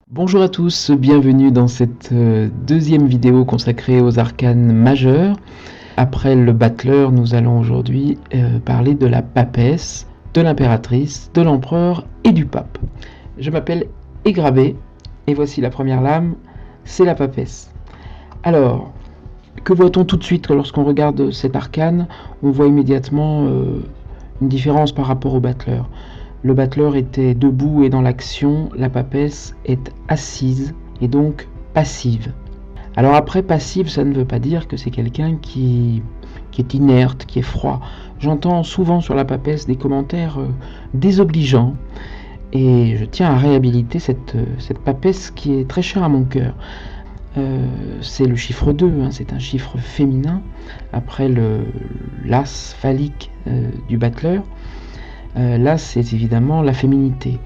Bonjour à tous, bienvenue dans cette deuxième vidéo consacrée aux arcanes majeurs. Après le battleur, nous allons aujourd'hui parler de la papesse, de l'impératrice, de l'empereur et du pape. Je m'appelle Égrabé et voici la première lame, c'est la papesse. Alors, que voit-on tout de suite lorsqu'on regarde cet arcane? On voit immédiatement une différence par rapport au battleur. Le battleur était debout et dans l'action, la papesse est assise et donc passive. Alors après, passive, ça ne veut pas dire que c'est quelqu'un qui est inerte, qui est froid. J'entends souvent sur la papesse des commentaires désobligeants et je tiens à réhabiliter cette papesse qui est très chère à mon cœur. C'est le chiffre 2, c'est un chiffre féminin, après l'as phallique du battleur. Là, c'est évidemment la féminité.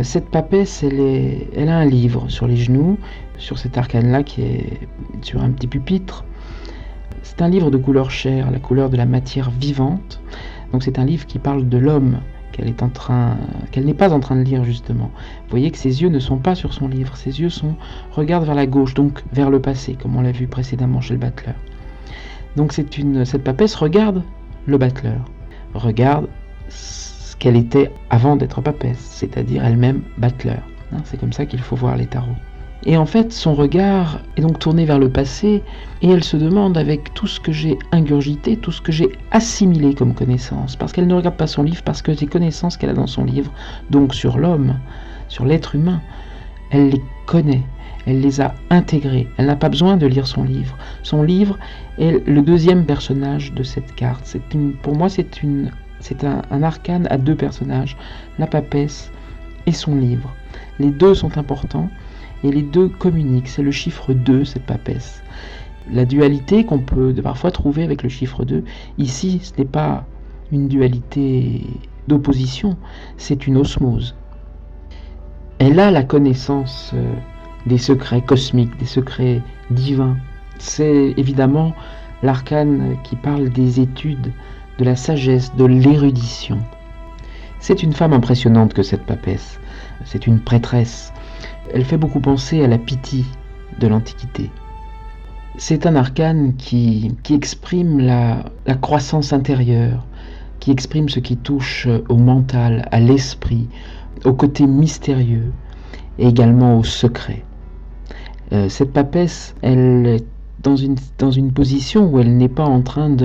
Cette papesse, elle a un livre sur les genoux, sur cet arcane-là qui est sur un petit pupitre. C'est un livre de couleur chair, la couleur de la matière vivante. Donc c'est un livre qui parle de l'homme qu'elle n'est pas en train de lire justement. Vous voyez que ses yeux ne sont pas sur son livre, ses yeux regardent vers la gauche, donc vers le passé, comme on l'a vu précédemment chez le battleur. Donc cette papesse regarde le battleur, regarde ce qu'elle était avant d'être papesse, c'est-à-dire elle-même battleur. C'est comme ça qu'il faut voir les tarots. Et en fait, son regard est donc tourné vers le passé, et elle se demande avec tout ce que j'ai ingurgité, tout ce que j'ai assimilé comme connaissances, parce qu'elle ne regarde pas son livre, parce que les connaissances qu'elle a dans son livre, donc sur l'homme, sur l'être humain, elle les connaît, elle les a intégrées, elle n'a pas besoin de lire son livre. Son livre est le deuxième personnage de cette carte. Pour moi, c'est un arcane à deux personnages, la papesse et son livre. Les deux sont importants et les deux communiquent. C'est le chiffre 2, cette papesse. La dualité qu'on peut parfois trouver avec le chiffre 2, ici, ce n'est pas une dualité d'opposition, c'est une osmose. Elle a la connaissance des secrets cosmiques, des secrets divins. C'est évidemment l'arcane qui parle des études, de la sagesse, de l'érudition. C'est une femme impressionnante que cette papesse. C'est une prêtresse. Elle fait beaucoup penser à la Pythie de l'Antiquité. C'est un arcane qui exprime la croissance intérieure, qui exprime ce qui touche au mental, à l'esprit, au côté mystérieux et également au secret. Cette papesse, elle est dans une position où elle n'est pas en train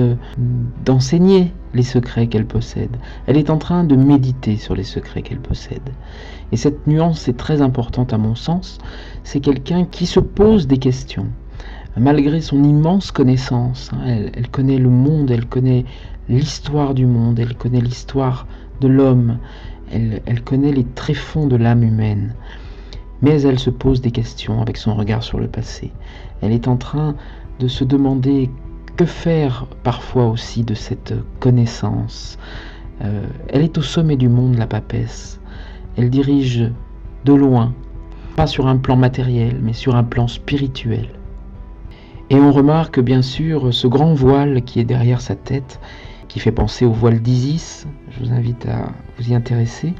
d'enseigner les secrets qu'elle possède. Elle est en train de méditer sur les secrets qu'elle possède. Et cette nuance est très importante à mon sens. C'est quelqu'un qui se pose des questions. Malgré son immense connaissance, elle connaît le monde, elle connaît l'histoire du monde, elle connaît l'histoire de l'homme, elle connaît les tréfonds de l'âme humaine. Mais elle se pose des questions avec son regard sur le passé. Elle est en train de se demander que faire parfois aussi de cette connaissance. Elle est au sommet du monde, la papesse. Elle dirige de loin, pas sur un plan matériel, mais sur un plan spirituel. Et on remarque bien sûr ce grand voile qui est derrière sa tête, qui fait penser au voile d'Isis, je vous invite à vous y intéresser,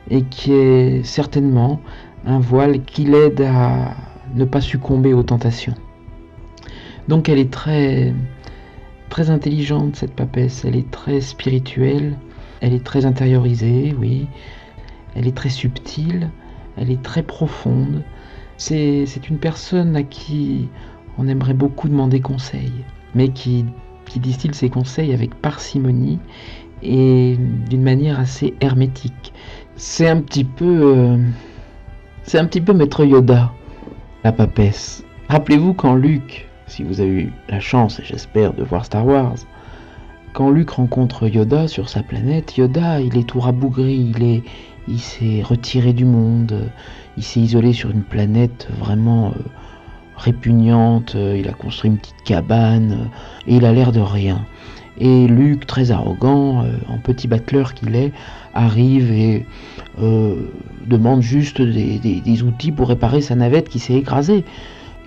et qui est certainement un voile qui l'aide à ne pas succomber aux tentations. Donc elle est très, très intelligente, cette papesse, elle est très spirituelle, elle est très intériorisée, oui, elle est très subtile, elle est très profonde. C'est une personne à qui on aimerait beaucoup demander conseil, mais qui distille ses conseils avec parcimonie et d'une manière assez hermétique. C'est un petit peu Maître Yoda, la papesse. Rappelez-vous quand Luke, si vous avez eu la chance, et j'espère, de voir Star Wars, quand Luke rencontre Yoda sur sa planète, Yoda, il est tout rabougri, il s'est retiré du monde, il s'est isolé sur une planète vraiment répugnante, il a construit une petite cabane, et il a l'air de rien. Et Luke, très arrogant, en petit battleur qu'il est, arrive et demande juste des outils pour réparer sa navette qui s'est écrasée.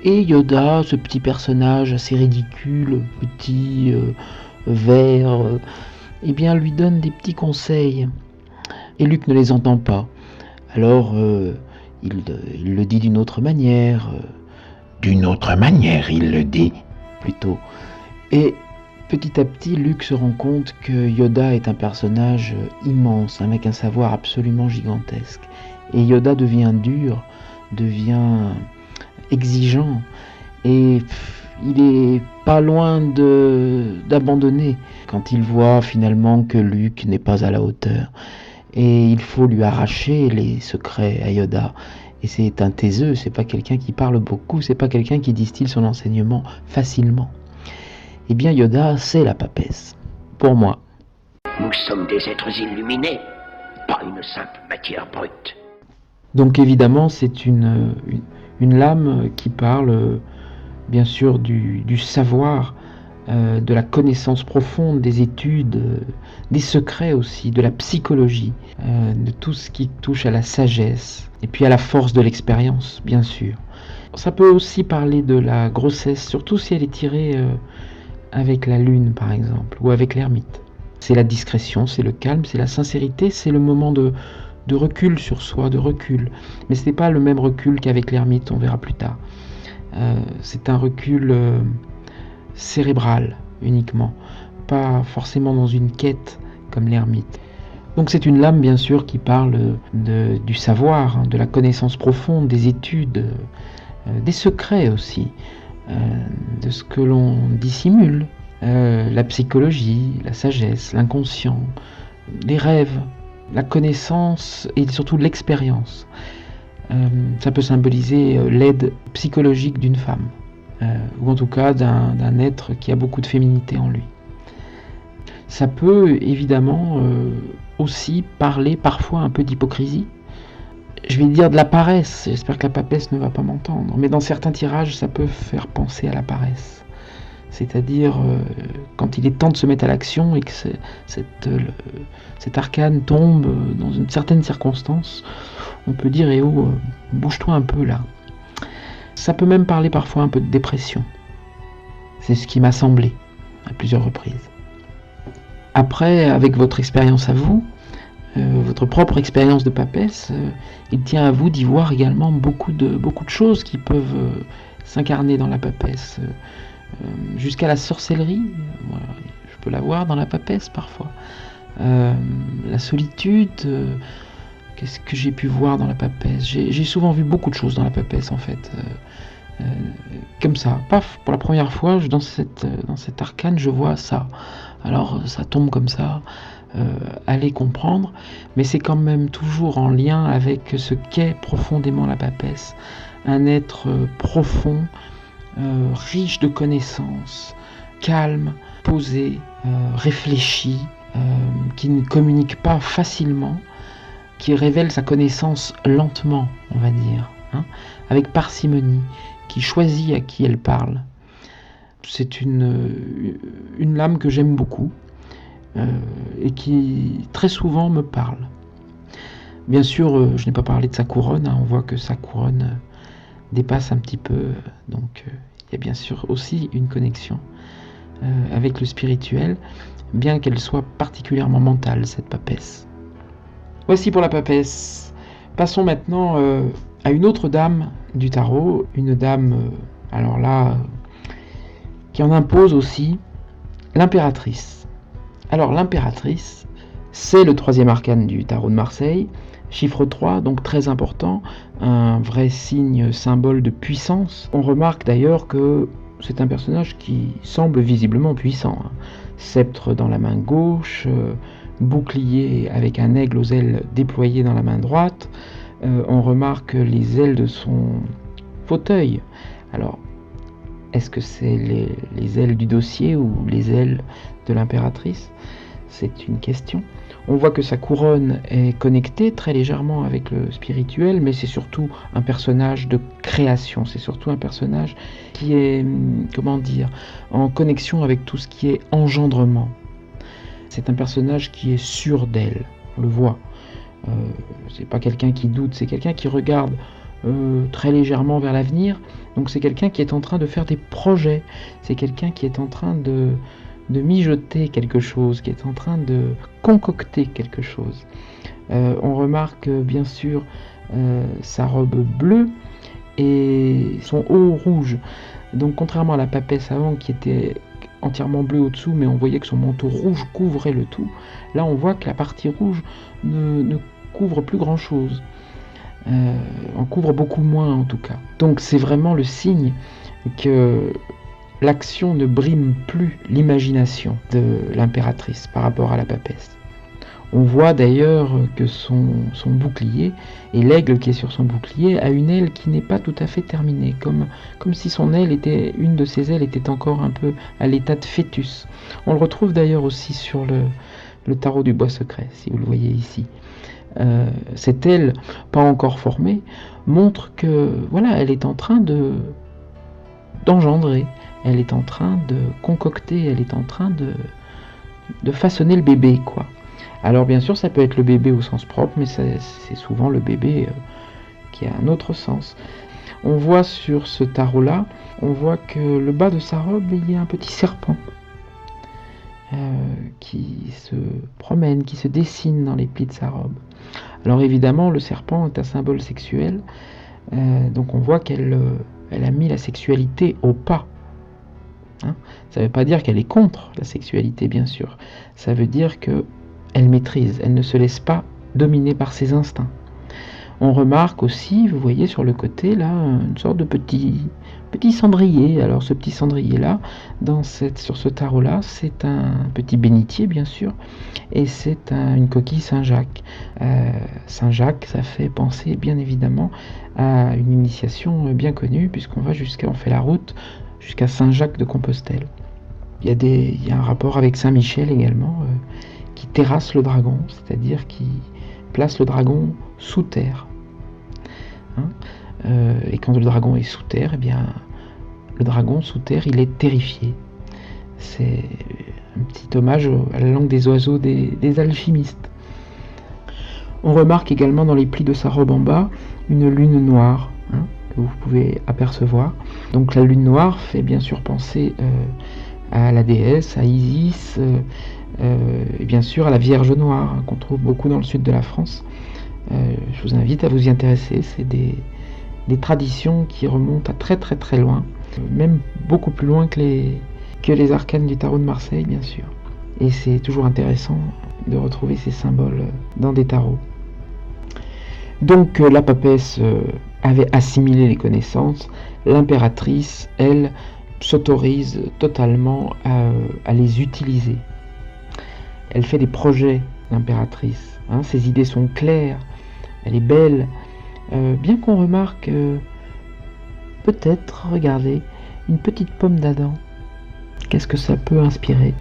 Et Yoda, ce petit personnage assez ridicule, petit, vert, eh bien lui donne des petits conseils. Et Luke ne les entend pas. Alors il le dit d'une autre manière. D'une autre manière, il le dit, plutôt. Et petit à petit, Luke se rend compte que Yoda est un personnage immense, avec un savoir absolument gigantesque. Et Yoda devient dur, devient exigeant, et il est pas loin d'abandonner quand il voit finalement que Luke n'est pas à la hauteur. Et il faut lui arracher les secrets à Yoda. Et c'est un taiseux, c'est pas quelqu'un qui parle beaucoup, c'est pas quelqu'un qui distille son enseignement facilement. Eh bien Yoda, c'est la papesse, pour moi. Nous sommes des êtres illuminés, pas une simple matière brute. Donc évidemment, c'est une lame qui parle bien sûr du savoir, de la connaissance profonde, des études, des secrets aussi, de la psychologie, de tout ce qui touche à la sagesse, et puis à la force de l'expérience, bien sûr. Ça peut aussi parler de la grossesse, surtout si elle est tirée avec la lune, par exemple, ou avec l'ermite. C'est la discrétion, c'est le calme, c'est la sincérité, c'est le moment de recul sur soi, de recul. Mais ce n'est pas le même recul qu'avec l'ermite, on verra plus tard. C'est un recul cérébral uniquement, pas forcément dans une quête comme l'ermite. Donc c'est une lame bien sûr qui parle du savoir, de la connaissance profonde, des études, des secrets aussi, de ce que l'on dissimule, la psychologie, la sagesse, l'inconscient, les rêves, la connaissance et surtout l'expérience. Ça peut symboliser l'aide psychologique d'une femme, ou en tout cas d'un être qui a beaucoup de féminité en lui. Ça peut évidemment aussi parler parfois un peu d'hypocrisie. Je vais dire de la paresse, j'espère que la papesse ne va pas m'entendre, mais dans certains tirages ça peut faire penser à la paresse. C'est-à-dire quand il est temps de se mettre à l'action et que cet arcane tombe dans une certaine circonstance, on peut dire eh oh, bouge-toi un peu là. Ça peut même parler parfois un peu de dépression. C'est ce qui m'a semblé à plusieurs reprises. Après, avec votre expérience à vous, votre propre expérience de papesse, il tient à vous d'y voir également beaucoup de choses qui peuvent s'incarner dans la papesse. Jusqu'à la sorcellerie, moi, je peux la voir dans la papesse parfois. La solitude, qu'est-ce que j'ai pu voir dans la papesse ? J'ai souvent vu beaucoup de choses dans la papesse en fait. Comme ça, paf, pour la première fois, dans cet arcane, je vois ça. Alors ça tombe comme ça, allez comprendre, mais c'est quand même toujours en lien avec ce qu'est profondément la papesse. Un être profond, riche de connaissances, calme, posé, réfléchi, qui ne communique pas facilement, qui révèle sa connaissance lentement, on va dire, avec parcimonie, qui choisit à qui elle parle. C'est une lame que j'aime beaucoup et qui très souvent me parle. Bien sûr, je n'ai pas parlé de sa couronne, on voit que sa couronne dépasse un petit peu, donc il y a bien sûr aussi une connexion avec le spirituel, bien qu'elle soit particulièrement mentale, cette papesse. Voici pour la papesse. Passons maintenant à une autre dame du tarot, une dame, alors là, qui en impose aussi, l'impératrice. Alors l'impératrice, c'est le troisième arcane du tarot de Marseille, chiffre 3, donc très important, un vrai signe symbole de puissance. On remarque d'ailleurs que c'est un personnage qui semble visiblement puissant. Sceptre dans la main gauche, bouclier avec un aigle aux ailes déployées dans la main droite. On remarque les ailes de son fauteuil. Alors, est-ce que c'est les ailes du dossier ou les ailes de l'impératrice ? C'est une question. On voit que sa couronne est connectée très légèrement avec le spirituel, mais c'est surtout un personnage de création, c'est surtout un personnage qui est, en connexion avec tout ce qui est engendrement. C'est un personnage qui est sûr d'elle, on le voit. C'est pas quelqu'un qui doute, c'est quelqu'un qui regarde très légèrement vers l'avenir, donc c'est quelqu'un qui est en train de faire des projets, c'est quelqu'un qui est en train de mijoter quelque chose, qui est en train de concocter quelque chose. On remarque bien sûr sa robe bleue et son haut rouge. Donc contrairement à la papesse avant qui était entièrement bleue au-dessous, mais on voyait que son manteau rouge couvrait le tout, là on voit que la partie rouge ne couvre plus grand-chose. En couvre beaucoup moins en tout cas. Donc c'est vraiment le signe que l'action ne brime plus l'imagination de l'impératrice par rapport à la papesse. On voit d'ailleurs que son bouclier, et l'aigle qui est sur son bouclier, a une aile qui n'est pas tout à fait terminée, comme si une de ses ailes était encore un peu à l'état de fœtus. On le retrouve d'ailleurs aussi sur le tarot du bois secret, si vous le voyez ici. Cette aile, pas encore formée, montre que voilà, elle est en train d'engendrer, elle est en train de concocter, elle est en train de façonner le bébé, quoi. Alors bien sûr, ça peut être le bébé au sens propre, mais c'est souvent le bébé qui a un autre sens. On voit sur ce tarot-là, on voit que le bas de sa robe, il y a un petit serpent qui se promène, qui se dessine dans les plis de sa robe. Alors évidemment, le serpent est un symbole sexuel, donc on voit qu'elle a mis la sexualité au pas. Ça ne veut pas dire qu'elle est contre la sexualité, bien sûr. Ça veut dire qu'elle maîtrise, elle ne se laisse pas dominer par ses instincts. On remarque aussi, vous voyez sur le côté là, une sorte de petit cendrier. Alors ce petit cendrier là, sur ce tarot là, c'est un petit bénitier bien sûr, et c'est une coquille Saint-Jacques. Saint-Jacques, ça fait penser bien évidemment à une initiation bien connue, puisqu'on fait la route jusqu'à Saint-Jacques de Compostelle. Il y a un rapport avec Saint-Michel également, qui terrasse le dragon, c'est-à-dire qui place le dragon sous terre. Et quand le dragon est sous terre, eh bien, le dragon sous terre, il est terrifié. C'est un petit hommage à la langue des oiseaux des alchimistes. On remarque également dans les plis de sa robe en bas une lune noire, que vous pouvez apercevoir. Donc la lune noire fait bien sûr penser à la déesse, à Isis, et bien sûr à la Vierge Noire, qu'on trouve beaucoup dans le sud de la France. Je vous invite à vous y intéresser, c'est des traditions qui remontent à très très très loin, même beaucoup plus loin que les arcanes du tarot de Marseille, bien sûr. Et c'est toujours intéressant de retrouver ces symboles dans des tarots. Donc la papesse avait assimilé les connaissances, l'impératrice, elle, s'autorise totalement à les utiliser. Elle fait des projets, l'impératrice. Ses idées sont claires, elle est belle, bien qu'on remarque peut-être, regardez, une petite pomme d'Adam. Qu'est-ce que ça peut inspirer?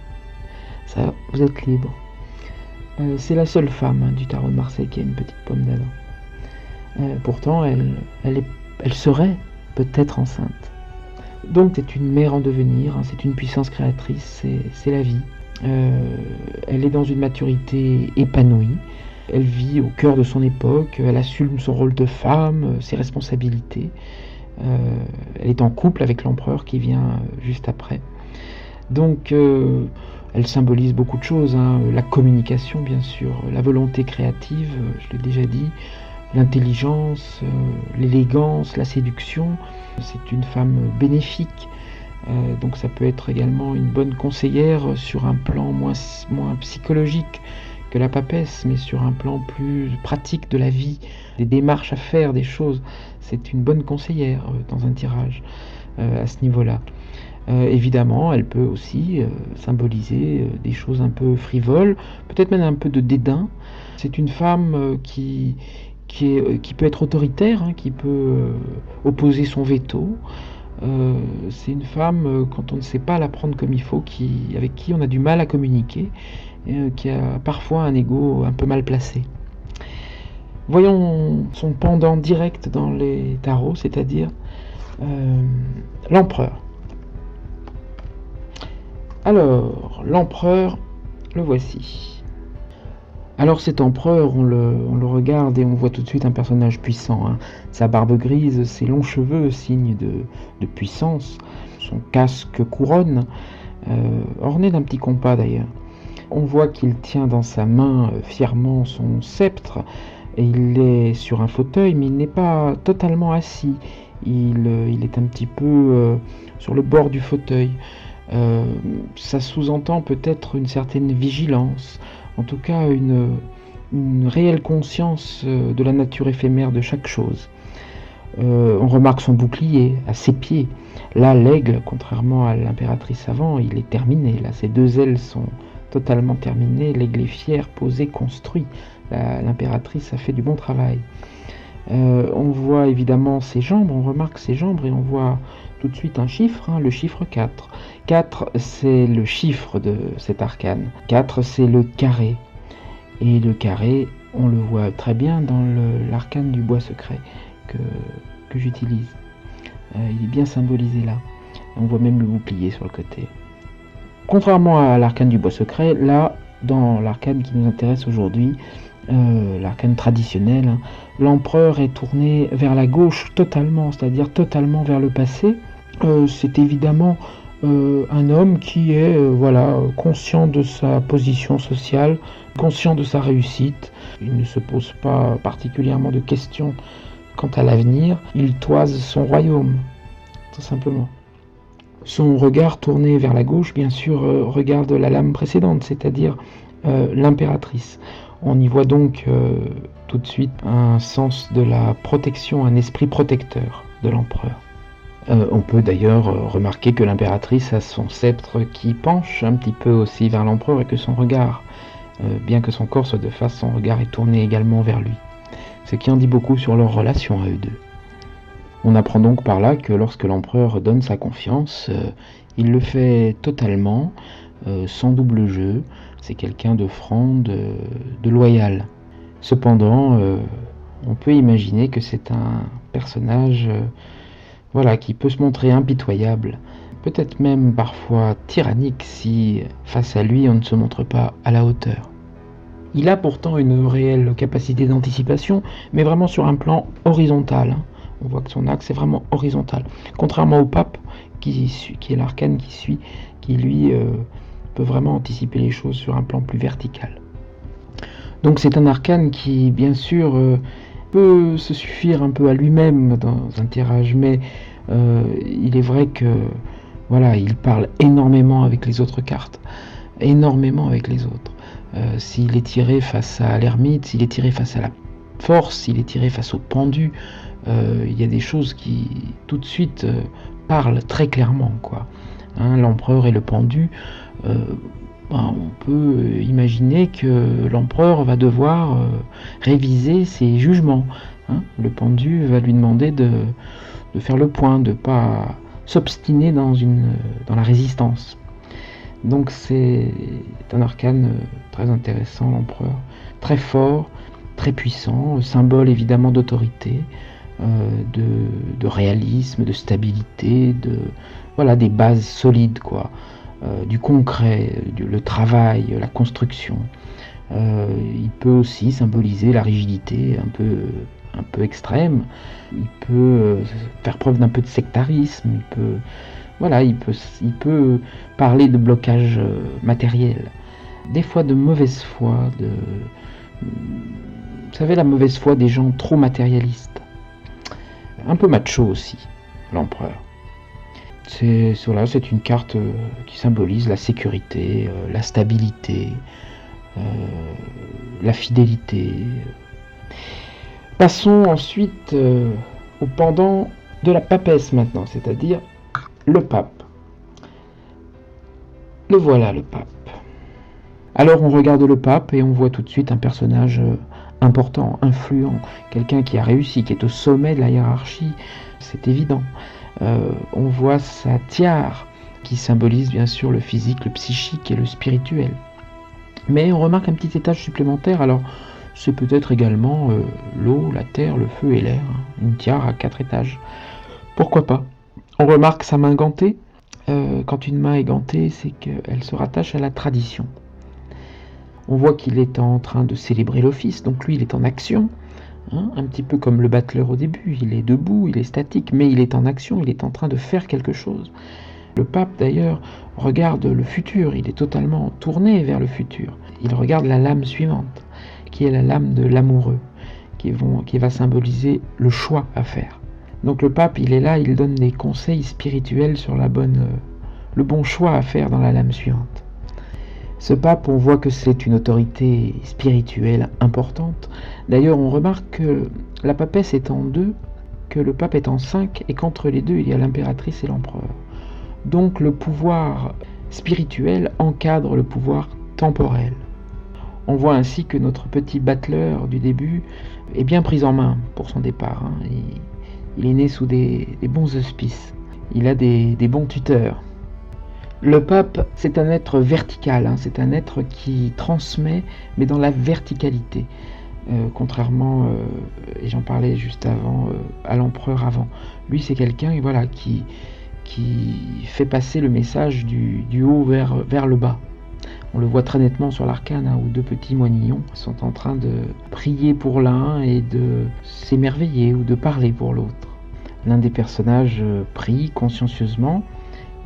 Ça, vous êtes libre. C'est la seule femme du tarot de Marseille qui a une petite pomme d'Adam. Pourtant, elle serait peut-être enceinte. Donc c'est une mère en devenir, c'est une puissance créatrice, c'est la vie. Elle est dans une maturité épanouie, elle vit au cœur de son époque, elle assume son rôle de femme, ses responsabilités. Elle est en couple avec l'empereur qui vient juste après. Donc elle symbolise beaucoup de choses, la communication bien sûr, la volonté créative, je l'ai déjà dit, l'intelligence, l'élégance, la séduction. C'est une femme bénéfique, donc ça peut être également une bonne conseillère sur un plan moins psychologique que la papesse, mais sur un plan plus pratique de la vie, des démarches à faire, des choses. C'est une bonne conseillère dans un tirage à ce niveau-là. Évidemment, elle peut aussi symboliser des choses un peu frivoles, peut-être même un peu de dédain. C'est une femme qui peut être autoritaire, qui peut opposer son veto. C'est une femme, quand on ne sait pas la prendre comme il faut, avec qui on a du mal à communiquer, qui a parfois un ego un peu mal placé. Voyons son pendant direct dans les tarots, c'est-à-dire l'empereur. Alors, l'empereur, le voici. Alors cet empereur, on le regarde et on voit tout de suite un personnage puissant. Sa barbe grise, ses longs cheveux, signe de puissance, son casque couronne, orné d'un petit compas d'ailleurs. On voit qu'il tient dans sa main fièrement son sceptre, Et il est sur un fauteuil, mais il n'est pas totalement assis. Il est un petit peu sur le bord du fauteuil. Ça sous-entend peut-être une certaine vigilance, en tout cas une réelle conscience de la nature éphémère de chaque chose. On remarque son bouclier à ses pieds. Là, l'aigle, contrairement à l'impératrice avant, il est terminé. Là, ses deux ailes sont totalement terminées. L'aigle est fier, posé, construit. L'impératrice a fait du bon travail. On voit évidemment ses jambes, on remarque ses jambes et on voit tout de suite un chiffre, le chiffre 4. 4, c'est le chiffre de cet arcane. 4, c'est le carré. Et le carré, on le voit très bien dans l'arcane du bois secret que j'utilise. Il est bien symbolisé là. On voit même le bouclier sur le côté. Contrairement à l'arcane du bois secret, là, dans l'arcane qui nous intéresse aujourd'hui, l'arcane traditionnel, l'empereur est tourné vers la gauche totalement, c'est-à-dire totalement vers le passé. C'est évidemment un homme qui est conscient de sa position sociale, conscient de sa réussite. Il ne se pose pas particulièrement de questions quant à l'avenir. Il toise son royaume, tout simplement. Son regard tourné vers la gauche, bien sûr, regarde la lame précédente, c'est-à-dire l'impératrice. On y voit donc tout de suite un sens de la protection, un esprit protecteur de l'empereur. On peut d'ailleurs remarquer que l'impératrice a son sceptre qui penche un petit peu aussi vers l'empereur et que son regard, bien que son corps soit de face, son regard est tourné également vers lui. Ce qui en dit beaucoup sur leur relation à eux deux. On apprend donc par là que lorsque l'empereur donne sa confiance, il le fait totalement, sans double jeu. C'est quelqu'un de franc, de loyal. Cependant, on peut imaginer que c'est un personnage qui peut se montrer impitoyable, peut-être même parfois tyrannique si, face à lui, on ne se montre pas à la hauteur. Il a pourtant une réelle capacité d'anticipation, mais vraiment sur un plan horizontal. On voit que son axe est vraiment horizontal. Contrairement au pape, qui est l'arcane qui suit, qui lui peut vraiment anticiper les choses sur un plan plus vertical. Donc c'est un arcane qui, bien sûr, peut se suffire un peu à lui-même dans un tirage, mais il est vrai que il parle énormément avec les autres cartes, énormément avec les autres. S'il est tiré face à l'ermite, s'il est tiré face à la force, s'il est tiré face au pendu, il y a des choses qui tout de suite parlent très clairement, quoi. L'empereur et le pendu, on peut imaginer que l'empereur va devoir réviser ses jugements. Le pendu va lui demander de faire le point, de ne pas s'obstiner dans la résistance. Donc c'est un arcane très intéressant, l'empereur, très fort, très puissant, symbole évidemment d'autorité, de réalisme, de stabilité, des bases solides, quoi, du concret, le travail, la construction. Il peut aussi symboliser la rigidité un peu extrême. Il peut faire preuve d'un peu de sectarisme. Il peut parler de blocage matériel, des fois de mauvaise foi, vous savez, la mauvaise foi des gens trop matérialistes. Un peu macho aussi, l'empereur. C'est une carte qui symbolise la sécurité, la stabilité, la fidélité. Passons ensuite au pendant de la papesse maintenant, c'est-à-dire le pape. Le voilà, le pape. Alors on regarde le pape et on voit tout de suite un personnage important, influent, quelqu'un qui a réussi, qui est au sommet de la hiérarchie, c'est évident. On voit sa tiare qui symbolise bien sûr le physique, le psychique et le spirituel. Mais on remarque un petit étage supplémentaire, alors c'est peut-être également l'eau, la terre, le feu et l'air, une tiare à 4 étages. Pourquoi pas? On remarque sa main gantée. Quand une main est gantée, c'est qu'elle se rattache à la tradition. On voit qu'il est en train de célébrer l'office, donc lui il est en action, un petit peu comme le battleur au début, il est debout, il est statique, mais il est en action, il est en train de faire quelque chose. Le pape d'ailleurs regarde le futur, il est totalement tourné vers le futur. Il regarde la lame suivante, qui est la lame de l'amoureux, qui va symboliser le choix à faire. Donc le pape, il est là, il donne des conseils spirituels sur le bon choix à faire dans la lame suivante. Ce pape, on voit que c'est une autorité spirituelle importante. D'ailleurs, on remarque que la papesse est en 2, que le pape est en 5, et qu'entre les deux, il y a l'impératrice et l'empereur. Donc le pouvoir spirituel encadre le pouvoir temporel. On voit ainsi que notre petit battleur du début est bien pris en main pour son départ. Il est né sous des bons auspices. Il a des bons tuteurs. Le pape, c'est un être vertical, c'est un être qui transmet, mais dans la verticalité. Contrairement, et j'en parlais juste avant, à l'empereur avant. Lui, c'est quelqu'un qui fait passer le message du haut vers le bas. On le voit très nettement sur l'arcane, où 2 petits moignons sont en train de prier pour l'un et de s'émerveiller ou de parler pour l'autre. L'un des personnages prie consciencieusement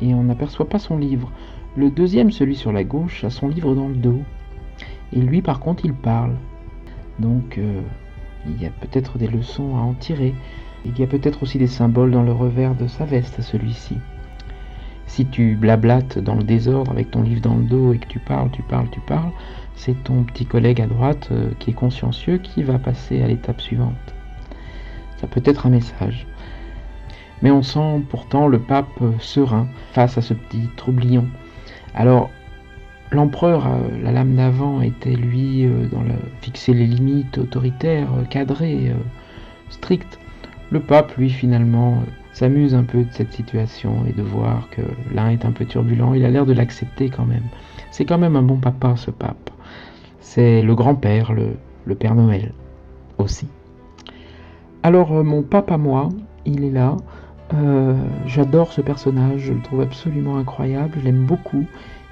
et on n'aperçoit pas son livre. Le deuxième, celui sur la gauche, a son livre dans le dos. Et lui, par contre, il parle. Donc, il y a peut-être des leçons à en tirer. Il y a peut-être aussi des symboles dans le revers de sa veste, celui-ci. Si tu blablates dans le désordre avec ton livre dans le dos et que tu parles, c'est ton petit collègue à droite qui est consciencieux qui va passer à l'étape suivante. Ça peut être un message. Mais on sent pourtant le pape serein face à ce petit troublion. Alors, l'empereur, la lame d'avant, était lui fixer les limites autoritaires, cadrées, strictes. Le pape, lui, finalement, s'amuse un peu de cette situation et de voir que l'un est un peu turbulent. Il a l'air de l'accepter quand même. C'est quand même un bon papa, ce pape. C'est le grand-père, le Père Noël, aussi. Alors, mon pape à moi, il est là. J'adore ce personnage, je le trouve absolument incroyable, je l'aime beaucoup,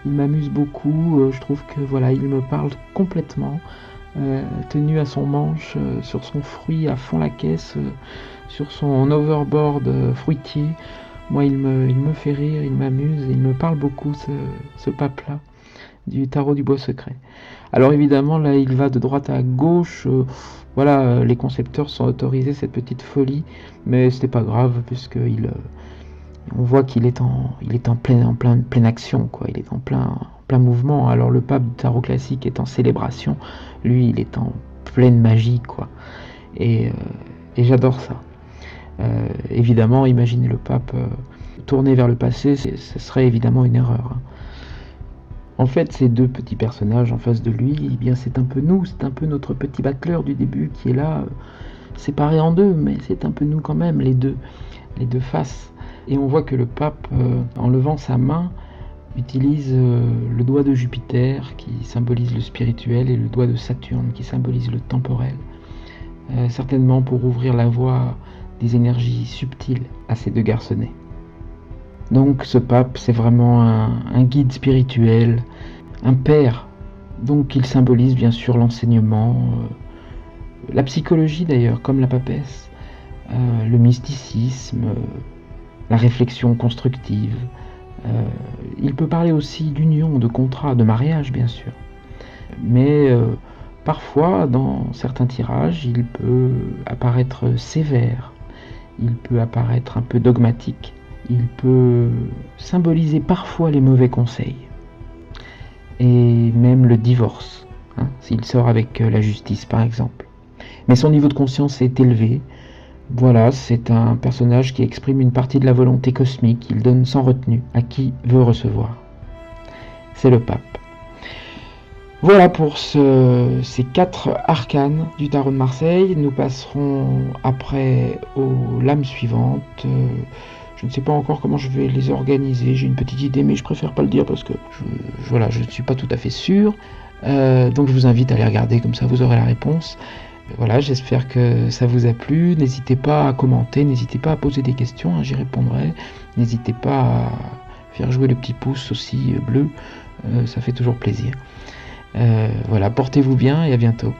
il m'amuse beaucoup, je trouve que il me parle complètement, tenu à son manche, sur son fruit à fond la caisse, sur son overboard fruitier. Moi il me fait rire, il m'amuse, il me parle beaucoup ce pape-là, du tarot du bois secret. Alors évidemment là il va de droite à gauche, les concepteurs sont autorisés cette petite folie, mais c'était pas grave puisque on voit qu'il est en pleine action, quoi. Il est en plein mouvement. Alors le pape du tarot classique est en célébration, lui il est en pleine magie, quoi. Et j'adore ça. Évidemment, imaginer le pape tourné vers le passé, ce serait évidemment une erreur. En fait, ces 2 petits personnages en face de lui, eh bien c'est un peu nous, c'est un peu notre petit battleur du début qui est là, séparé en 2, mais c'est un peu nous quand même, les deux faces. Et on voit que le pape, en levant sa main, utilise le doigt de Jupiter qui symbolise le spirituel et le doigt de Saturne qui symbolise le temporel, certainement pour ouvrir la voie des énergies subtiles à ces 2 garçonnets. Donc ce pape, c'est vraiment un guide spirituel, un père. Donc il symbolise bien sûr l'enseignement, la psychologie d'ailleurs, comme la papesse, le mysticisme, la réflexion constructive. Il peut parler aussi d'union, de contrat, de mariage bien sûr. Mais parfois, dans certains tirages, il peut apparaître sévère, il peut apparaître un peu dogmatique. Il peut symboliser parfois les mauvais conseils et même le divorce, s'il sort avec la justice par exemple. Mais son niveau de conscience est élevé. C'est un personnage qui exprime une partie de la volonté cosmique, il donne sans retenue à qui veut recevoir. C'est le pape. Voilà pour ces 4 arcanes du tarot de Marseille. Nous passerons après aux lames suivantes. Je ne sais pas encore comment je vais les organiser, j'ai une petite idée, mais je préfère pas le dire parce que je ne suis pas tout à fait sûr. Donc je vous invite à aller regarder, comme ça vous aurez la réponse. J'espère que ça vous a plu. N'hésitez pas à commenter, n'hésitez pas à poser des questions, j'y répondrai. N'hésitez pas à faire jouer le petit pouce aussi bleu, ça fait toujours plaisir. Portez-vous bien et à bientôt.